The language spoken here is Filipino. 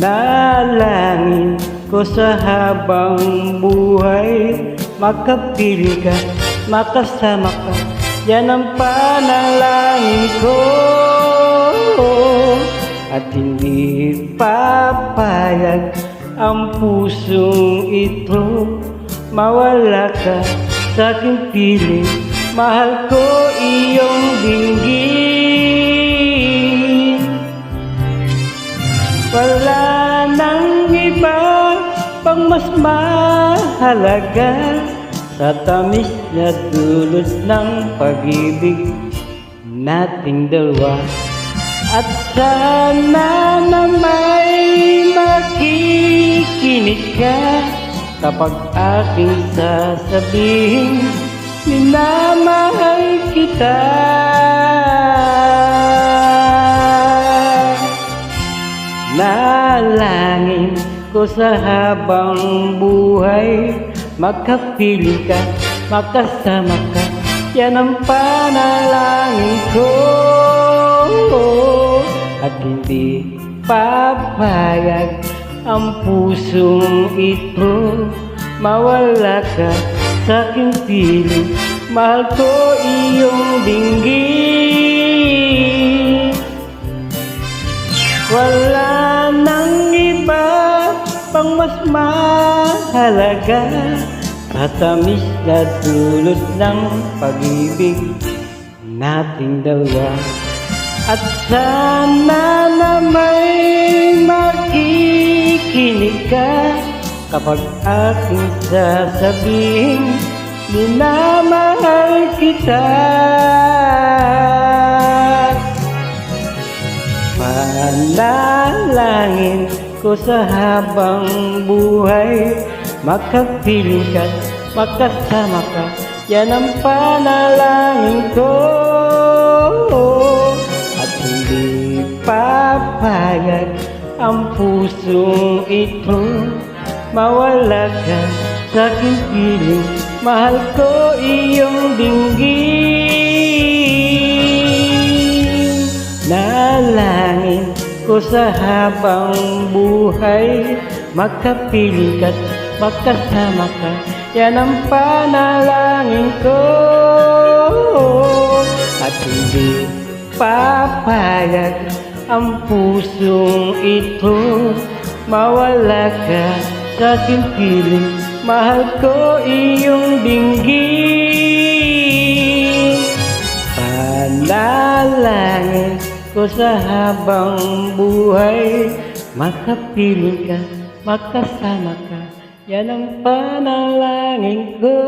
Nalangin ko sa habang buhay, makapili ka, makasama ka, yan ang panalangin ko. At hindi papayag ang pusong ito, mawala ka sa aking piling, mahal ko iyong dinggin. Wala nang iba pang mas mahalaga sa tamis na dulot ng pag-ibig nating dalawa. At sana na may makikinig ka kapag aking sasabihin, minamahal kita. Nalangin ko sa habang buhay, makapili ka, makasama ka, yan ang panalangin ko. At hindi papayag ang pusong ito, mawala ka sa aking piling, mahal ko iyong dinggin. Wala nang iba pang mas mahalaga sa tamis na dulot ng pag-ibig nating dalawa. At sana na may makikinig ka kapag aking sasabihin, minamahal kita. Panalangin ko sa habang buhay, makapiling ka, makasama ka, yan ang panalangin ko. At hindi papayag ang pusong ito, mawala ka sa aking piling, mahal ko iyong dinggin. Nalangin ko sa habang buhay, makapiling ka't makasama ka, yan ang panalangin ko. At hindi papayag ang pusong ito, mawala ka sa aking piling, mahal ko iyong dinggin. Panalangin ko sa habang buhay, makapiling ka, makasama ka, yan ang panalangin ko.